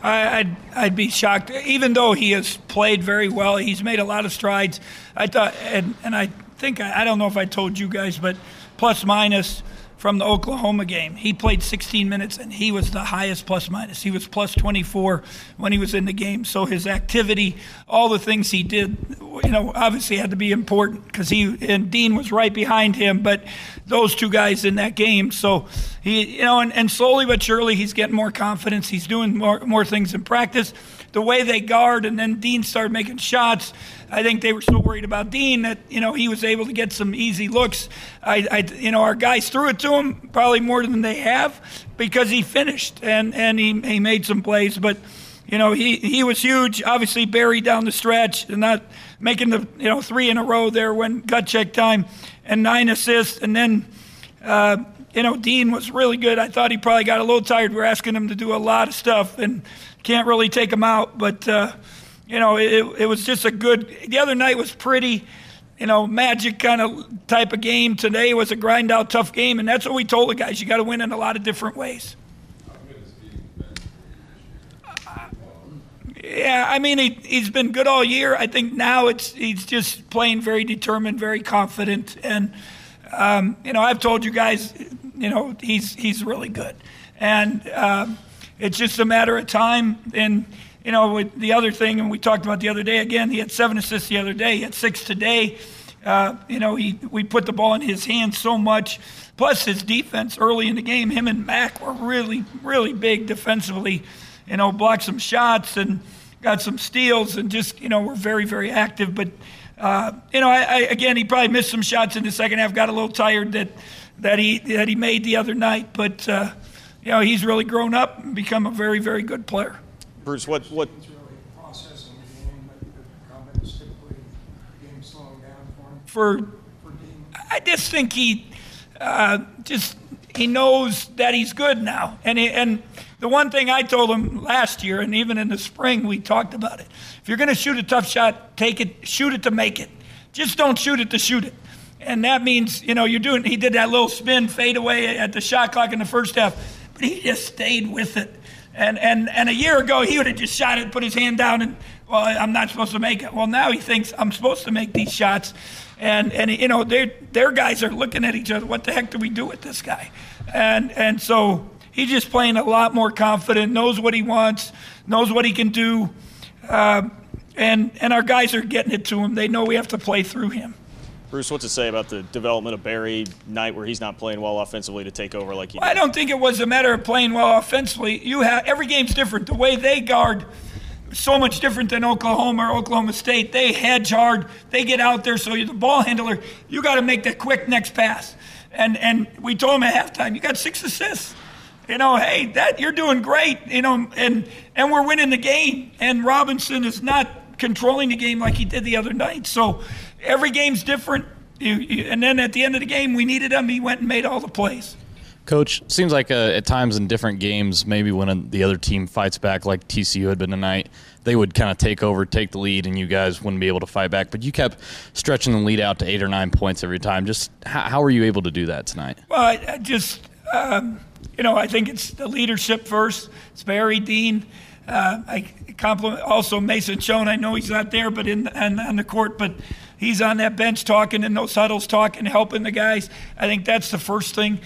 I'd be shocked. Even though he has played very well, he's made a lot of strides. I thought, and I think, I don't know if I told you guys, but plus minus from the Oklahoma game, he played 16 minutes and he was the highest plus minus. He was plus 24 when he was in the game. So his activity, all the things he did, obviously had to be important because and Dean was right behind him, but those two guys in that game. So he, and slowly but surely he's getting more confidence. He's doing more things in practice. The way they guard, and then Dean started making shots. I think they were so worried about Dean that, he was able to get some easy looks. Our guys threw it to him probably more than they have because he finished and he made some plays. But, he was huge. Obviously, Barry down the stretch and not making the, 3 in a row there when gut check time and 9 assists. And then, Dean was really good. I thought he probably got a little tired. We're asking him to do a lot of stuff and can't really take him out. But, it was just the other night was pretty, magic kind of type of game. Today was a grind out tough game. And that's what we told the guys. You got to win in a lot of different ways. Yeah, he's been good all year. I think now he's just playing very determined, very confident. And, I've told you guys, he's really good. And it's just a matter of time. And, with the other thing, and we talked about the other day, again, he had 7 assists the other day. He had 6 today. We put the ball in his hands so much. Plus his defense early in the game, him and Mac were really, really big defensively. Blocked some shots and got some steals and just, were very, very active. But, again, he probably missed some shots in the second half, got a little tired that he made the other night. But, he's really grown up and become a very, very good player. Bruce, what? It's really processing the game, but the comment is typically the game slowing down for him. For Dean. I just think he knows that he's good now. And the one thing I told him last year, and even in the spring, we talked about it. If you're going to shoot a tough shot, take it, shoot it to make it. Just don't shoot it to shoot it. And that means, he did that little spin fade away at the shot clock in the first half, but he just stayed with it. And a year ago, he would have just shot it, put his hand down, and, well, I'm not supposed to make it. Well, now he thinks I'm supposed to make these shots. And their guys are looking at each other. What the heck do we do with this guy? And so he's just playing a lot more confident, knows what he wants, knows what he can do. And our guys are getting it to him. They know we have to play through him. Bruce, what's it say about the development of Barry night where he's not playing well offensively to take over like he did? I don't think it was a matter of playing well offensively. Every game's different. The way they guard so much different than Oklahoma or Oklahoma State. They hedge hard. They get out there. So you're the ball handler. You got to make the quick next pass. And we told him at halftime, you got 6 assists. Hey, you're doing great. And we're winning the game. And Robinson is not controlling the game like he did the other night. So every game's different. And then at the end of the game, we needed him. He went and made all the plays. Coach, seems like at times in different games, maybe when the other team fights back like TCU had been tonight, they would kind of take over, take the lead, and you guys wouldn't be able to fight back. But you kept stretching the lead out to 8 or 9 points every time. Just how were you able to do that tonight? Well, I just, I think it's the leadership first. It's Barry, Dean. I compliment also Mason Schoen. I know he's not there, but on the court, but he's on that bench talking in those huddles, talking, helping the guys. I think that's the first thing.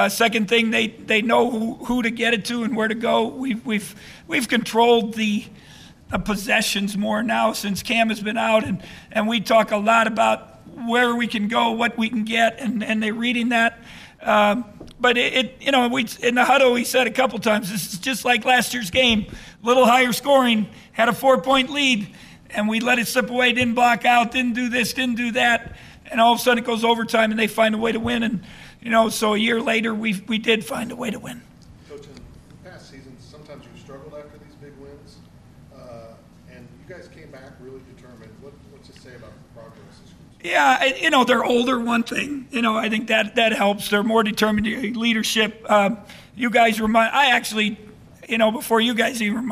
Second thing, they know who to get it to and where to go. We've controlled the possessions more now since Cam has been out, and we talk a lot about where we can go, what we can get, and they're reading that. But we in the huddle we said a couple times, this is just like last year's game, a little higher scoring, had a 4-point lead. And we let it slip away, didn't block out, didn't do this, didn't do that. And all of a sudden it goes overtime and they find a way to win. And, so a year later we did find a way to win. Coach, in past seasons, sometimes you've struggled after these big wins. And you guys came back really determined. What's it say about the progress this group? Yeah, they're older, one thing. I think that helps. They're more determined. Leadership. You guys I actually, before you guys even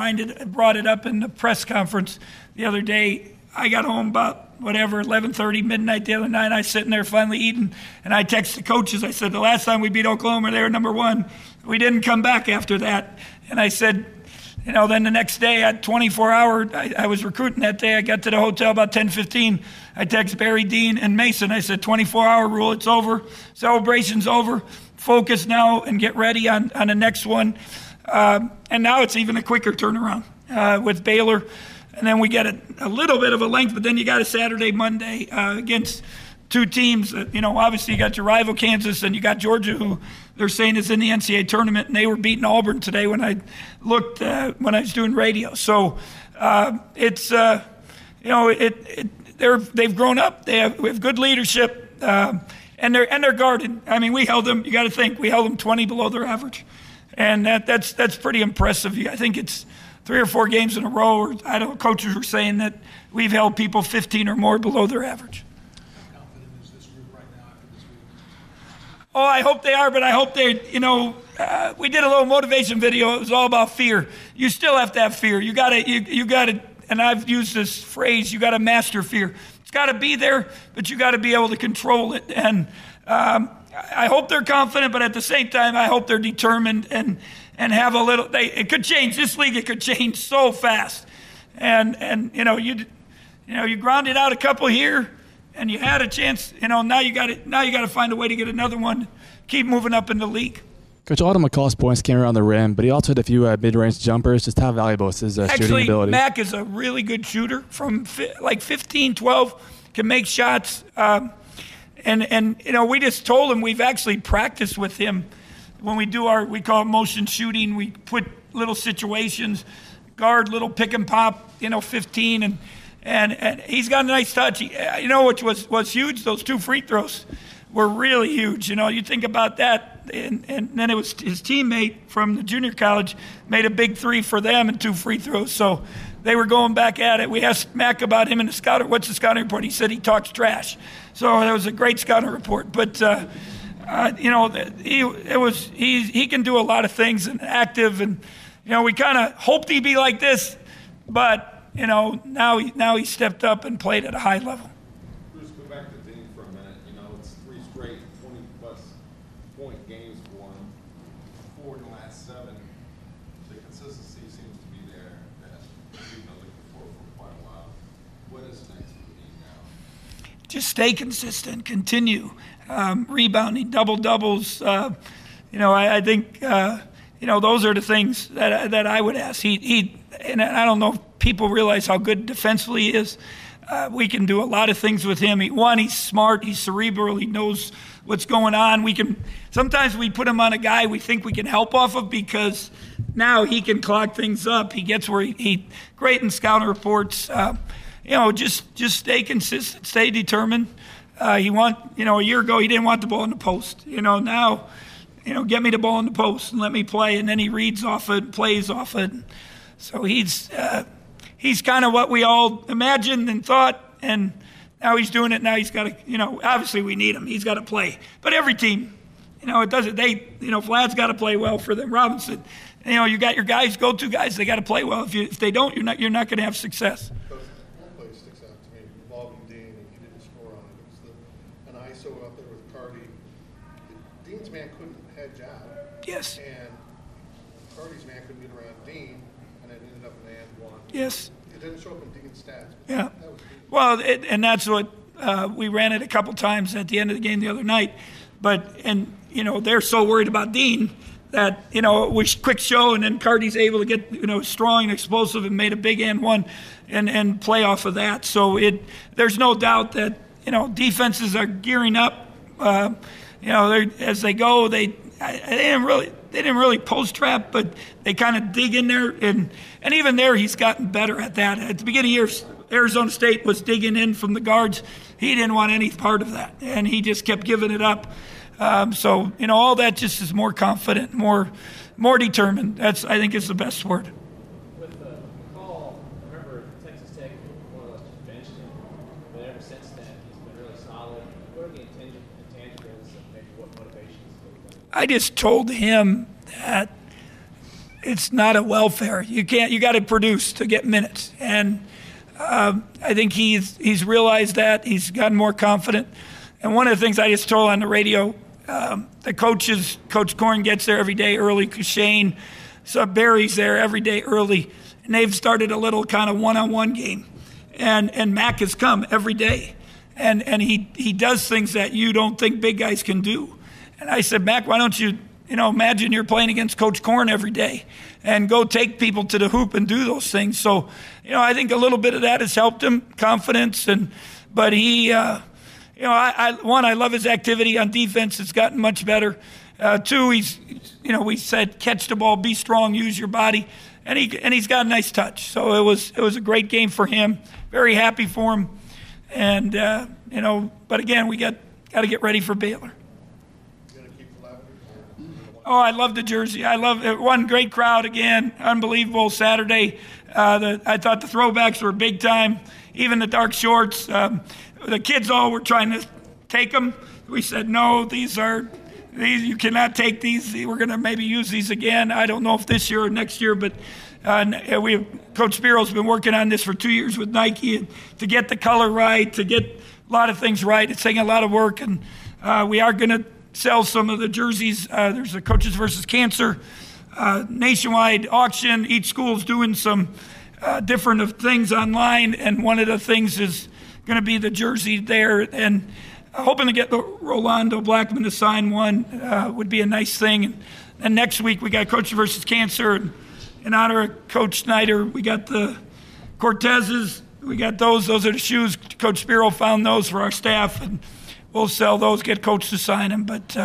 brought it up in the press conference the other day, I got home about 11:30, midnight the other night. I was sitting there finally eating, and I texted the coaches. I said, the last time we beat Oklahoma, they were number 1. We didn't come back after that. And I said, then the next day at 24-hour, I was recruiting that day. I got to the hotel about 10:15. I text Barry, Dean, and Mason. I said, 24-hour rule, it's over. Celebration's over. Focus now and get ready on the next one. And now it's even a quicker turnaround with Baylor. And then we get a little bit of a length, but then you got a Saturday, Monday against two teams. Obviously you got your rival Kansas and you got Georgia, who they're saying is in the NCAA tournament, and they were beating Auburn today when I looked when I was doing radio. So they've grown up. We have good leadership, and they're guarded. I mean, we held them. You got to think we held them 20 below their average, and that's pretty impressive. I think it's 3 or 4 games in a row. Or coaches were saying that we've held people 15 or more below their average. How confident is this group right now after this week? Oh, I hope they are, but I hope they, we did a little motivation video. It was all about fear. You still have to have fear. You got to, and I've used this phrase, you got to master fear. It's got to be there, but you got to be able to control it. And I hope they're confident, but at the same time, I hope they're determined and have a little. It could change this league. It could change so fast. And you grounded out a couple here, and you had a chance. Now you got to find a way to get another one. Keep moving up in the league. Coach, Alden McCall's points came around the rim, but he also had a few mid-range jumpers. Just how valuable is his shooting ability? Mac is a really good shooter from 15, 12, can make shots. We just told him we've actually practiced with him. When we we call it motion shooting, we put little situations, guard, little pick and pop, 15, and he's got a nice touch. Which was huge, those 2 free throws were really huge. You think about that. And then it was his teammate from the junior college made a big 3 for them and 2 free throws. So they were going back at it. We asked Mac about him in the scouting. What's the scouting report? He said he talks trash. So that was a great scouting report. But he can do a lot of things and active. And we kind of hoped he'd be like this, but now he stepped up and played at a high level. Bruce, go back to Dean for a minute. It's 3 straight 20-plus point games for him, 4 in the last 7. The consistency seems to be there that we've been looking for quite a while. What is next for Dean now? Just stay consistent, continue rebounding, double-doubles. I think those are the things that I would ask. And I don't know if people realize how good defensively he is. We can do a lot of things with him. He's smart. He's cerebral. He knows what's going on. Sometimes we put him on a guy we think we can help off of because now he can clog things up. He gets where he great in scouting reports. Just stay consistent, stay determined. A year ago he didn't want the ball in the post. Now, get me the ball in the post and let me play. And then he reads off it, plays off it. So he's kind of what we all imagined and thought, and now he's doing it. Now he's got to, obviously we need him. He's got to play. But every team, it doesn't. Vlad's got to play well for them. Robinson, you got your guys, go-to guys. They got to play well. If they don't, you're not going to have success. One play sticks out to me involving Dean, and he didn't score on it. It was an ISO out there with Cardi. Dean's man couldn't hedge out. Yes. And Cardi's man couldn't get around Dean, and it ended up in the end 1. Yes. It didn't show up in Dean's stats. Yeah. That was Dean. Well, and that's what we ran it a couple times at the end of the game the other night. They're so worried about Dean that, it was quick show, and then Cardi's able to get, strong and explosive and made a big and 1 and play off of that. So there's no doubt that, defenses are gearing up. As they go, they didn't really post trap, but they kind of dig in there, and even there he's gotten better at that. At the beginning of the year, Arizona State was digging in from the guards. He didn't want any part of that, and he just kept giving it up. All that just is more confident, more determined. I think is the best word. With McCall, I remember Texas Tech more or less just benched him, but ever since then he's been really solid. What are the intangibles and maybe what motivations? I just told him that it's not a welfare. You got to produce to get minutes, and I think he's realized that. He's gotten more confident. And one of the things I just told on the radio, the Coach Corn gets there every day early. Shane So Barry's there every day early, and they've started a little kind of one-on-one game. And Mac has come every day. And he does things that you don't think big guys can do. And I said, Mac, why don't you, imagine you're playing against Coach Korn every day and go take people to the hoop and do those things. So, I think a little bit of that has helped him, confidence. But he, I love his activity on defense. It's gotten much better. Two, we said catch the ball, be strong, use your body. And he's got a nice touch. So it was a great game for him. Very happy for him. And, but again, we got to get ready for Baylor. Oh, I love the jersey. I love it. One great crowd again. Unbelievable Saturday. I thought the throwbacks were big time. Even the dark shorts. The kids all were trying to take them. We said, no, these you cannot take these. We're going to maybe use these again. I don't know if this year or next year, but Coach Spiro's been working on this for 2 years with Nike to get the color right, to get a lot of things right. It's taking a lot of work, and we are going to sell some of the jerseys. There's a Coaches versus Cancer nationwide auction. Each school's doing some different things online, and one of the things is going to be the jersey there. And hoping to get the Rolando Blackman to sign one would be a nice thing. And next week we got Coaches versus Cancer. And in honor of Coach Snyder, we got the Cortezes. We got those. Those are the shoes. Coach Spiro found those for our staff, and we'll sell those, get Coach to sign them. But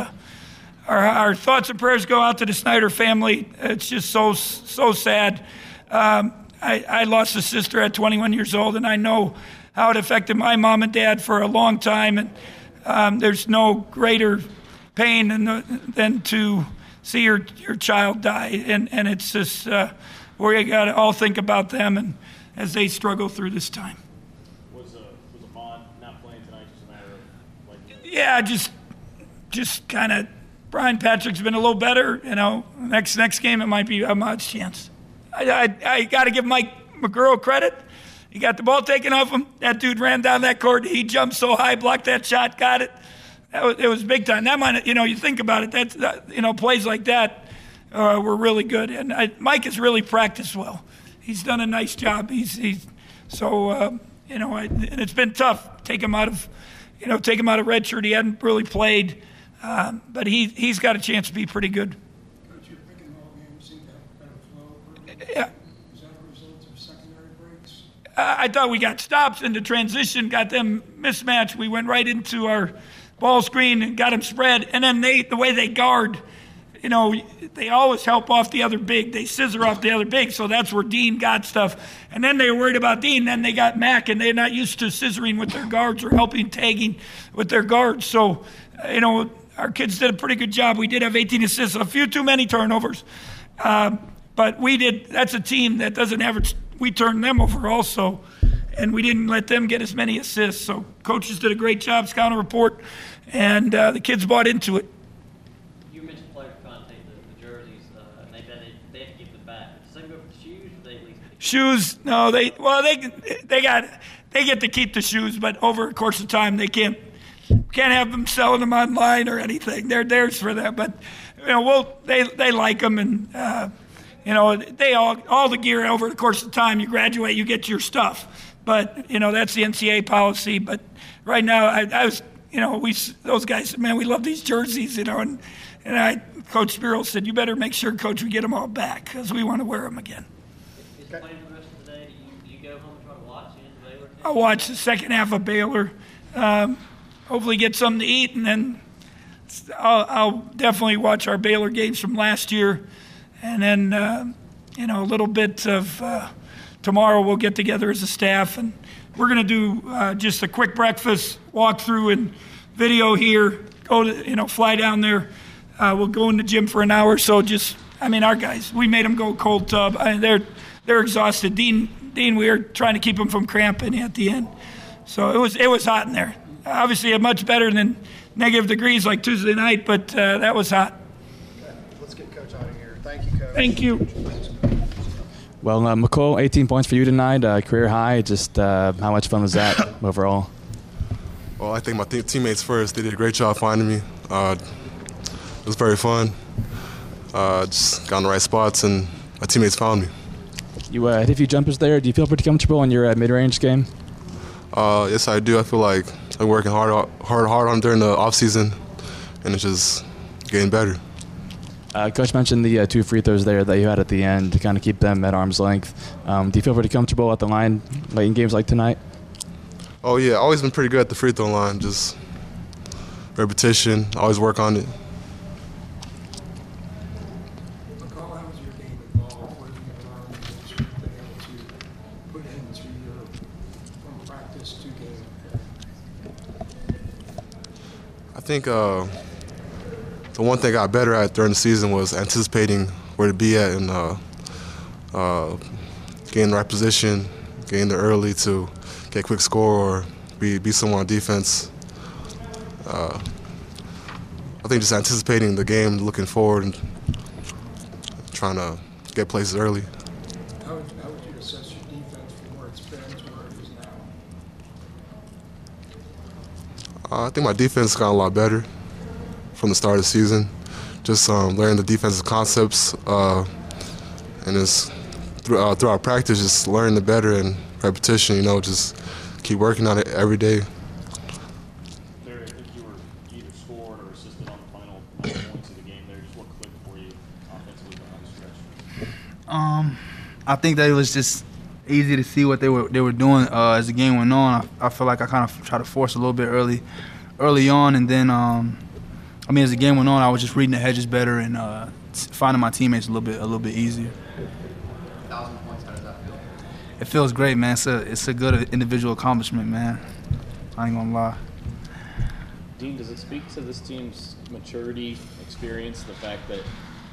our thoughts and prayers go out to the Snyder family. It's just so sad. I lost a sister at 21 years old, and I know how it affected my mom and dad for a long time. And there's no greater pain than to see your child die. And it's just we got to all think about them and as they struggle through this time. Was Ahmad not playing tonight just a matter of Yeah, just kind of. Brian Patrick's been a little better. Next game it might be Ahmad's chance. I got to give Mike McGurl credit. He got the ball taken off him. That dude ran down that court. He jumped so high, blocked that shot, got it. It was big time. That might, you think about it. That's plays like that were really good. And Mike has really practiced well. He's done a nice job. And it's been tough. Take him out of redshirt. He hadn't really played, but he's got a chance to be pretty good. Coach, your pick and roll game seemed to have better flow. Yeah. Is that a result of secondary breaks? I thought we got stops in the transition, got them mismatched. We went right into our ball screen and got them spread. And then the way they guard, they always help off the other big. They scissor off the other big, so that's where Dean got stuff. And then they were worried about Dean. Then they got Mac, and they're not used to scissoring with their guards or helping tagging with their guards. So, our kids did a pretty good job. We did have 18 assists, a few too many turnovers. But we did. That's a team that doesn't average. We turned them over also, and we didn't let them get as many assists. So coaches did a great job, scouting report, and the kids bought into it. You mentioned players trying to take the jerseys, and they have to give them back. Does that go for the shoes, or they at least shoes? No, they get to keep the shoes, but over the course of time, they can't have them selling them online or anything. They're theirs for them, but they like them, and they all the gear over the course of time. You graduate, you get your stuff, but that's the NCAA policy. But right now, I was those guys said, man, we love these jerseys, and Coach Spiro said, you better make sure, Coach, we get them all back because we want to wear them again. Is playing for the rest of the day? Do you go home and try to watch the Baylor? I'll watch the second half of Baylor. Hopefully get something to eat, and then I'll definitely watch our Baylor games from last year. And then, a little bit of tomorrow we'll get together as a staff, and we're going to do just a quick breakfast, walk through and video here, fly down there. We'll go in the gym for an hour. So our guys, we made them go cold tub. They're exhausted. Dean, we were trying to keep them from cramping at the end. So it was hot in there. Obviously, much better than negative degrees like Tuesday night, but that was hot. Okay. Let's get Coach out of here. Thank you, Coach. Thank you. Well, McCole, 18 points for you tonight, career high. Just how much fun was that overall? Well, I think my teammates first. They did a great job finding me. It was very fun. Just got in the right spots, and my teammates found me. You hit a few jumpers there. Do you feel pretty comfortable in your mid-range game? Yes, I do. I feel like I'm working hard on during the off season, and it's just getting better. Coach mentioned the 2 free throws there that you had at the end to kind of keep them at arm's length. Do you feel pretty comfortable at the line late in games like tonight? Oh yeah, always been pretty good at the free throw line. Just repetition. Always work on it. McCall, how was your game involved? What have you learned that you've been able to put into your from practice to game? I think the one thing I got better at during the season was anticipating where to be at and getting the right position, getting there early to get a quick score or be someone on defense. I think just anticipating the game, looking forward, and trying to get places early. How would you assess your defense from where it's been to where it is now? I think my defense got a lot better from the start of the season. Just learning the defensive concepts and just through our practice, just learning it better and repetition, just keep working on it every day. Barry, I think you were either scored or assisted on the final 9 points of the game there. Just what clicked for you offensively behind the stretch? I think that it was just easy to see what they were doing as the game went on. I feel like I kind of tried to force a little bit early on, and then as the game went on, I was just reading the hedges better and finding my teammates a little bit easier. 1,000 points, how does that feel? It feels great, man. It's a good individual accomplishment, man. I ain't gonna lie. Dean, does it speak to this team's maturity, experience, the fact that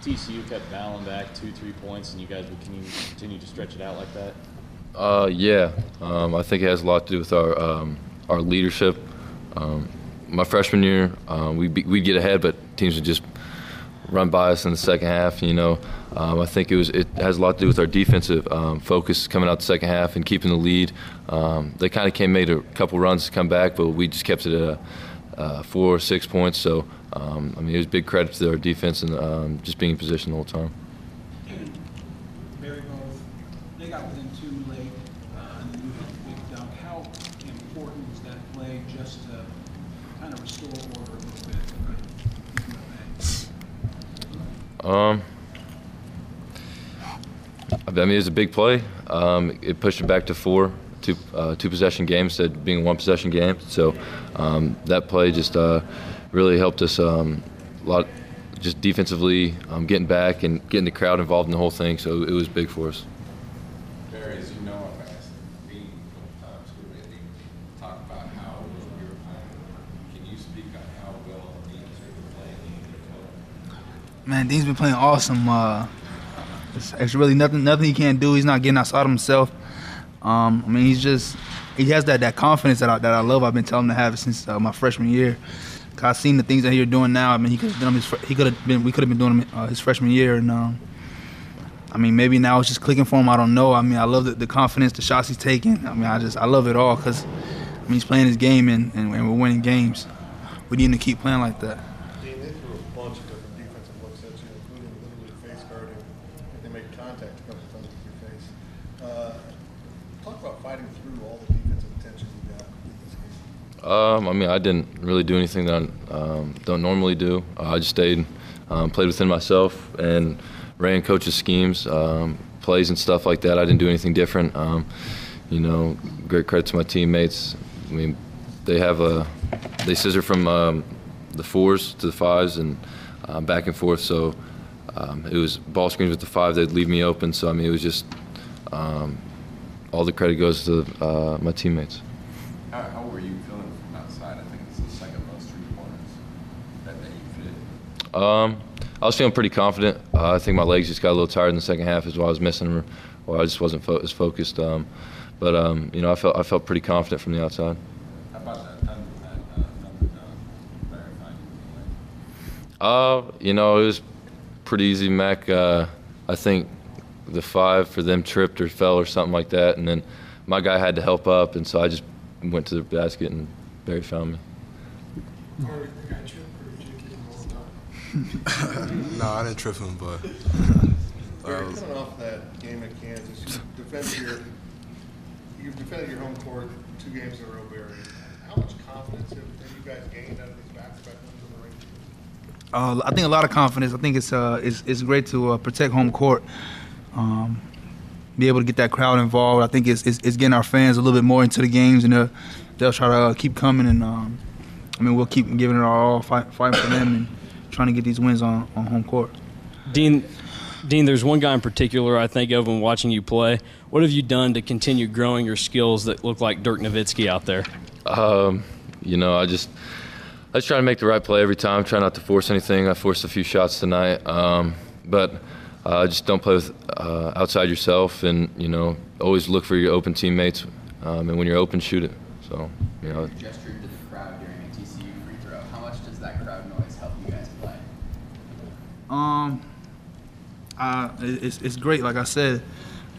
TCU kept battling back 2-3 points and you guys would continue to stretch it out like that? Yeah. I think it has a lot to do with our leadership. My freshman year, we'd get ahead, but teams would just run by us in the second half. I think it has a lot to do with our defensive focus coming out the second half and keeping the lead. They kind of made a couple runs to come back, but we just kept it at 4 or 6 points. So it was big credit to our defense and just being in position the whole time. Barry, both they got within 2 late, and then you hit the big dunk. How important was that play just to kind of restore order a little bit? It was a big play. It pushed it back to 4, two possession game instead of being a 1 possession game. So that play just really helped us a lot, just defensively, getting back and getting the crowd involved in the whole thing. So it was big for us. Barry, as you know, I've asked Dean a couple times who talk about how well we were playing. Can you speak on how well Dean's been playing? Man, Dean's been playing awesome. It's really nothing he can't do. He's not getting outside of himself. He has that confidence that I love. I've been telling him to have it since my freshman year. I've seen the things that he's doing now. We could have been doing them his freshman year, and maybe now it's just clicking for him. I don't know. I love the confidence, the shots he's taking. I love it all because he's playing his game and we're winning games. We need to keep playing like that. Dean, they threw a bunch of different defensive looks at you, including literally face guarding. They make contact a couple times with your face. Talk about fighting through all the defensive attention you got in this game. I didn't really do anything that I don't normally do. I just stayed, played within myself, and ran coaches' schemes, plays and stuff like that. I didn't do anything different. Great credit to my teammates. They scissor from the 4s to the 5s and back and forth. So it was ball screens with the 5. They'd leave me open. So it was just all the credit goes to my teammates. How were you feeling from outside? I think it's the second most 3-pointers that you fit. I was feeling pretty confident. I think my legs just got a little tired in the second half, is why I was missing, or I just wasn't as focused. I felt pretty confident from the outside. How about that verifying? It was pretty easy, Mac. I think the 5 for them tripped or fell or something like that, and then my guy had to help up, and so I just went to the basket and Barry found me. No, I didn't trip him, but. Barry, coming off that game at Kansas, you've defended your home court 2 games in a row, Barry. How much confidence have you guys gained out of these back-to-back wins in the ring? I think a lot of confidence. I think it's great to protect home court, be able to get that crowd involved. I think it's getting our fans a little bit more into the games, and they'll try to keep coming. And we'll keep giving it our all, fighting for them, and trying to get these wins on home court. Dean, there's one guy in particular I think of when watching you play. What have you done to continue growing your skills that look like Dirk Nowitzki out there? I just try to make the right play every time. Try not to force anything. I forced a few shots tonight, but just don't play with outside yourself, and always look for your open teammates. And when you're open, shoot it. So You gestured to the crowd during a TCU free throw. How much does that crowd noise help you guys play? It's great. Like I said,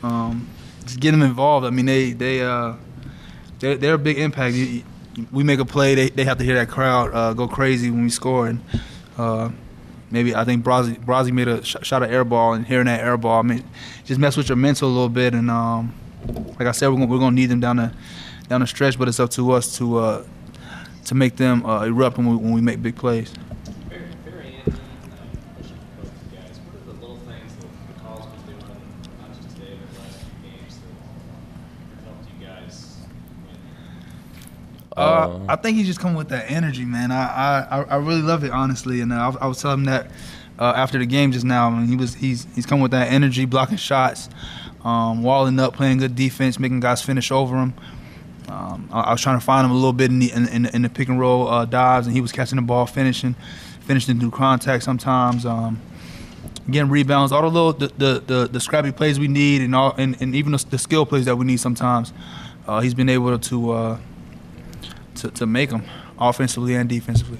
just get them involved. I mean, they're a big impact. We make a play, they have to hear that crowd go crazy when we score. And maybe I think Brazzi made a shot of air ball, and hearing that air ball, I mean, just mess with your mental a little bit. And like I said, we're gonna need them down the stretch, but it's up to us to make them erupt when we make big plays. Barry and pushing both you guys, what are the little things that the calls was doing, not just today, but the last few games that helped you guys win? I think he's just coming with that energy, man. I really love it, honestly. And I was telling him that after the game just now. I mean, he's coming with that energy, blocking shots, walling up, playing good defense, making guys finish over him. I was trying to find him a little bit in the pick and roll dives, and he was catching the ball, finishing through contact sometimes, getting rebounds, all the little the scrappy plays we need, and even the skill plays that we need sometimes. He's been able to make them offensively and defensively.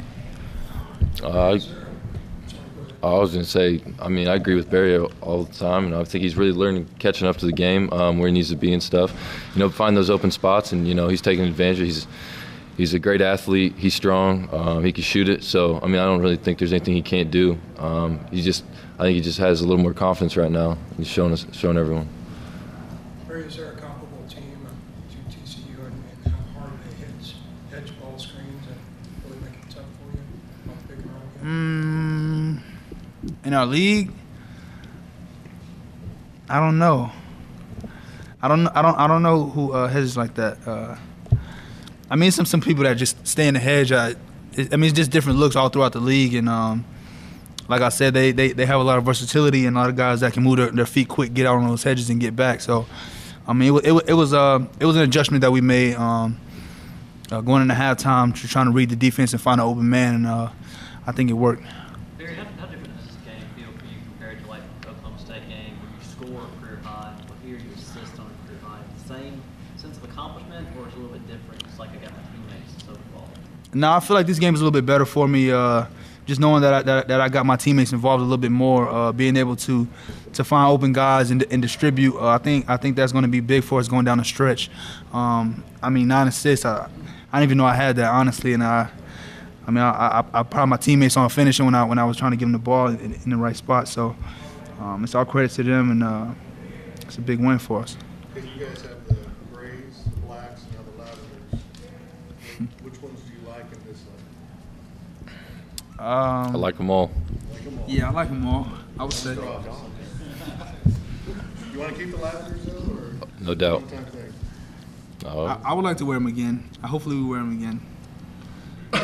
I was going to say, I mean, I agree with Barry all the time, and I think he's really learning, catching up to the game, where he needs to be and stuff. Find those open spots, and, he's taking advantage. He's a great athlete. He's strong. He can shoot it. So, I mean, I don't really think there's anything he can't do. I think he just has a little more confidence right now. He's showing everyone. Barry, is there a comparable team to TCU and how hard they hedge ball screens and really make it tough for you on the big run game? In our league, I don't know. I don't know who hedges like that. I mean, some people that just stay in the hedge. It's just different looks all throughout the league, and like I said, they have a lot of versatility and a lot of guys that can move their feet quick, get out on those hedges and get back. So, I mean, it was an adjustment that we made going into halftime, trying to read the defense and find an open man, and I think it worked. Barry, how different does this game feel for you compared to like the Oklahoma State game where you score a career high, or here you assist on a career high? Same sense of accomplishment, or it's a little bit different? It's like I got my teammates so involved. No, I feel like this game is a little bit better for me. Just knowing that I got my teammates involved a little bit more, being able to find open guys and distribute. I think that's going to be big for us going down the stretch. I mean, 9 assists. I didn't even know I had that, honestly, and I pride my teammates on finishing when I was trying to give them the ball in the right spot. So it's all credit to them, and it's a big win for us. You guys have the grays, the blacks, and the lavenders. Which ones do you like in this league? I like them all. Yeah, I like them all. I would say. You want to keep the lavenders though, or no doubt. I would like to wear them again. Hopefully, we wear them again. For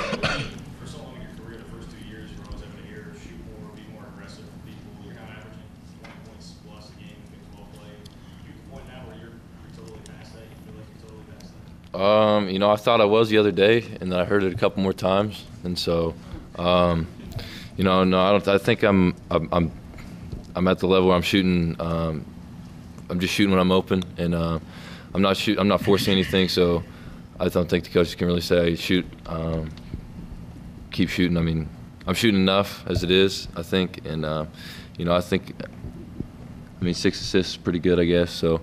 so long in your career, the first 2 years, you were always having to hear, shoot more, be more aggressive for people. You're kind of averaging 20 points plus a game, big 12 play. You at the point now where you're totally past that. You feel like you're totally past that. I thought I was the other day, and then I heard it a couple more times, and so, no, I don't. I think I'm at the level where I'm shooting. I'm just shooting when I'm open, and I'm not forcing anything. So I don't think the coaches can really say shoot. Keep shooting. I mean, I'm shooting enough as it is, I think, and I think. 6 assists is pretty good, I guess. So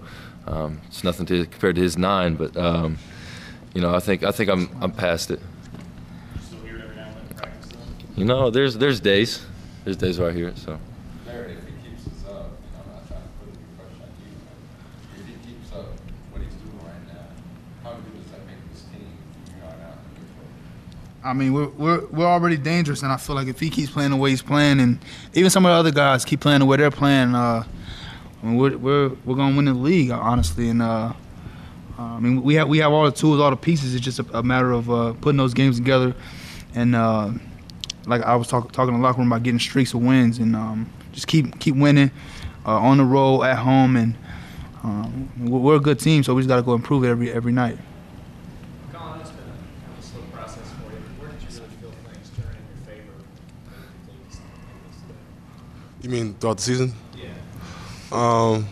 it's nothing compared to his 9, but I think I'm past it. Still hear it every now and then in practice, though? There's days. there's days where I hear it. So. Barry, if he keeps this up, I'm not trying to put any pressure on you, but if he keeps up what he's doing right now, how good does that make this team from here on out? I mean, we're already dangerous, and I feel like if he keeps playing the way he's playing, and even some of the other guys keep playing the way they're playing, I mean, we're gonna win the league, honestly. And I mean, we have all the tools, all the pieces. It's just a matter of putting those games together, and like I was talking in the locker room about getting streaks of wins, and just keep winning on the road, at home, and we're a good team, so we just got to go improve it every night. Colin, it's been a kind of slow process for you. Where did you really feel things turn in your favor? You mean throughout the season? Yeah. I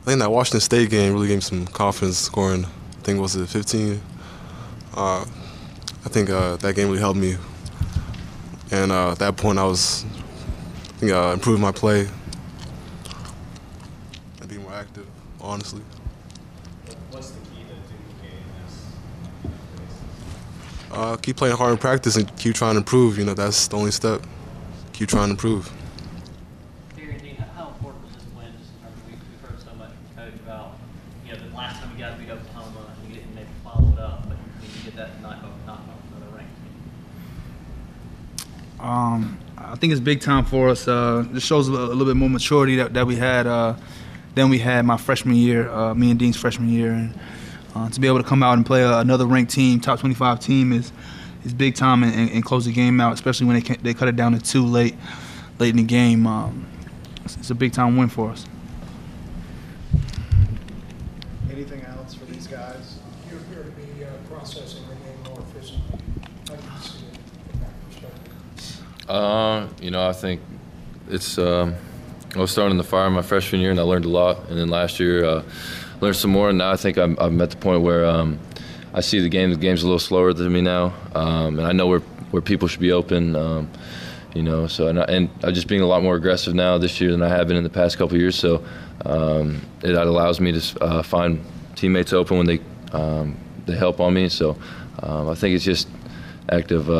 think that Washington State game really gave me some confidence scoring. I think, was it 15? I think that game really helped me. And at that point, I think improving my play and being more active, honestly. What's the key to duplicating this? Keep playing hard in practice and keep trying to improve. That's the only step. Keep trying to improve. Barry and Dean, how important was this win just in terms of we've heard so much from Coach about, the last time you guys beat Oklahoma and you didn't maybe follow it up, but you get that not another ranked team. I think it's big time for us. This shows a little bit more maturity that we had than we had my freshman year, me and Dean's freshman year, and to be able to come out and play another ranked team, top 25 team is big time and close the game out, especially when they cut it down to 2 late in the game. It's a big time win for us. Anything else for these guys? You appear to be processing the game more efficiently. How do you see it from that perspective? I think it's I was starting in the fire my freshman year, and I learned a lot. And then last year, learned some more. And now I think I'm at the point where I see the game's a little slower than me now, and I know where people should be open. So and I'm just being a lot more aggressive now this year than I have been in the past couple of years. So it allows me to find teammates open when they help on me. So I think it's just active.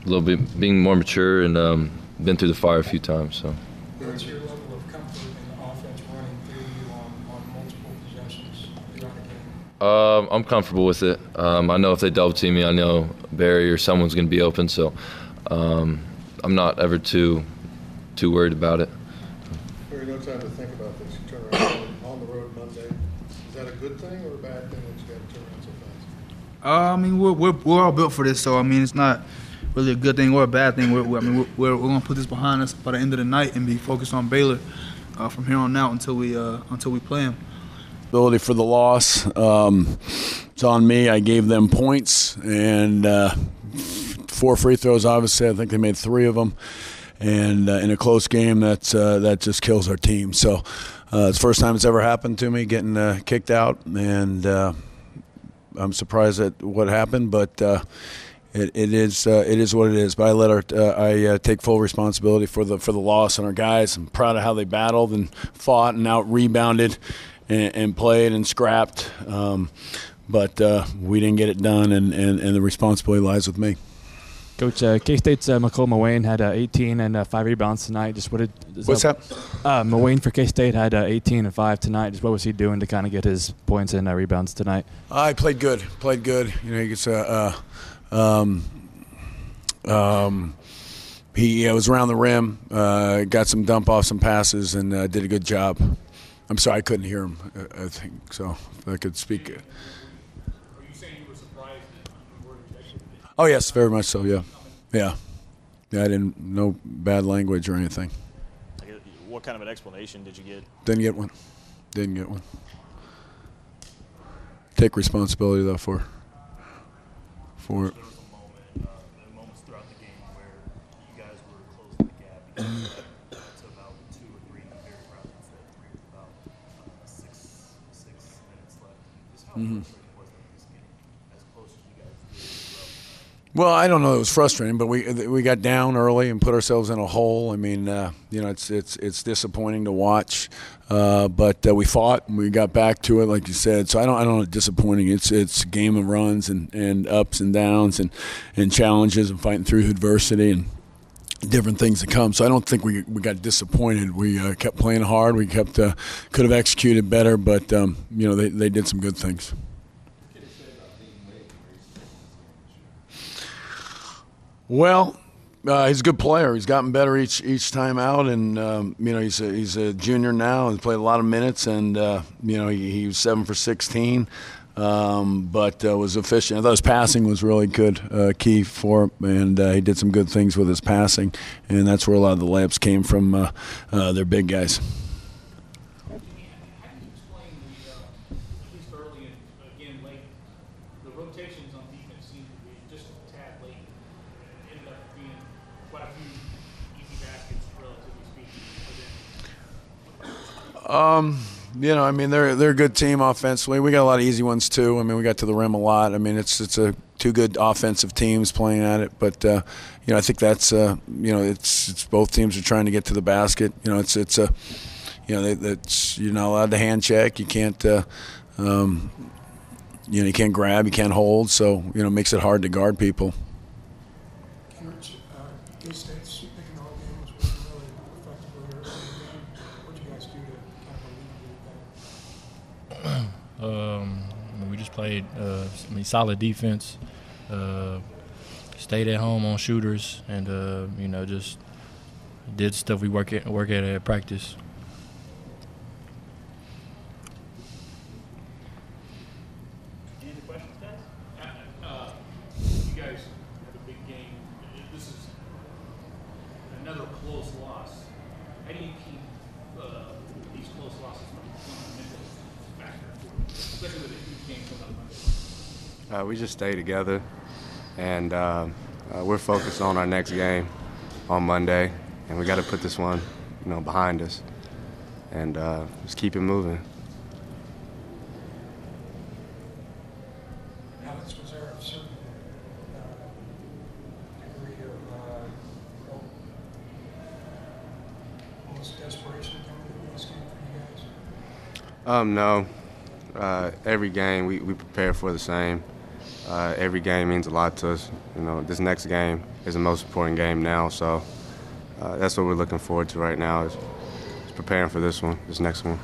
A little bit being more mature and been through the fire a few times. So. What's your level of comfort in the offense running through you on multiple possessions throughout the game? I'm comfortable with it. I know if they double team me, I know Barry or someone's going to be open. So I'm not ever too worried about it. Barry, no time to think about this. You turn around on the road Monday. Is that a good thing or a bad thing that you got to turn around so fast? I mean, we're all built for this, so I mean, it's not really a good thing or a bad thing. We're going to put this behind us by the end of the night and be focused on Baylor from here on out until we play them. Ability for the loss. It's on me. I gave them points and 4 free throws. Obviously, I think they made 3 of them. And in a close game, that just kills our team. So it's the first time it's ever happened to me, getting kicked out, and I'm surprised at what happened, but. It is what it is. But I take full responsibility for the loss and our guys. I'm proud of how they battled and fought and out rebounded and played and scrapped. But we didn't get it done, and the responsibility lies with me. Coach, K-State's McCole Mawayne had 18 and 5 rebounds tonight. What's that? Mawayne for K-State had 18 and 5 tonight. Just what was he doing to kind of get his points and rebounds tonight? I played good. He gets he was around the rim, got some dump off some passes, and did a good job. I'm sorry, I couldn't hear him. I think so. If I could speak. Are you saying you were surprised that you were rejected? Oh yes, very much so. Yeah. I didn't know bad language or anything. What kind of an explanation did you get? Didn't get one. Take responsibility though for. There was moments throughout the game where you guys were closing the gap. To about 2 or 3 very probably instead of 3 with about 6 minutes left. Just how frustrating was that this game, as close as you guys did? Well, I don't know. It was frustrating, but we got down early and put ourselves in a hole. I mean, it's disappointing to watch, but we fought and we got back to it, like you said. So I don't know. Disappointing. It's a game of runs and ups and downs and challenges and fighting through adversity. And different things to come. So I don't think we got disappointed. We kept playing hard. We kept could have executed better, but they did some good things. Well, he's a good player. He's gotten better each time out, and he's a junior now. He's played a lot of minutes, and he was 7 for 16. But was efficient. I thought his passing was really good, key for him, and he did some good things with his passing, and that's where a lot of the layups came from their big guys. How do you explain at least early and again late, the rotations on defense seem to be just a tad late. It ended up being quite a few easy baskets, relatively speaking. They're a good team offensively. We got a lot of easy ones too. I mean, we got to the rim a lot. I mean, it's a two good offensive teams playing at it. But I think that's it's both teams are trying to get to the basket. It's you're not allowed to hand check. You can't you can't grab. You can't hold. So it makes it hard to guard people. K-State's picking all games was really effectively early in the game. What did you guys do to kind of alleviate We just played solid defense, stayed at home on shooters, and just did stuff we work at practice. Any other questions, guys? You guys have a big game. This is another close loss. How do you keep these close losses from becoming a mental factor, especially with a huge game coming up Monday? We just stay together, and we're focused on our next game on Monday, and we got to put this one, behind us, and just keep it moving. Alex, was there a certain degree of almost desperation coming into this game for you guys? No. Every game we prepare for the same. Every game means a lot to us. This next game is the most important game now, so that's what we're looking forward to right now is preparing for this next one.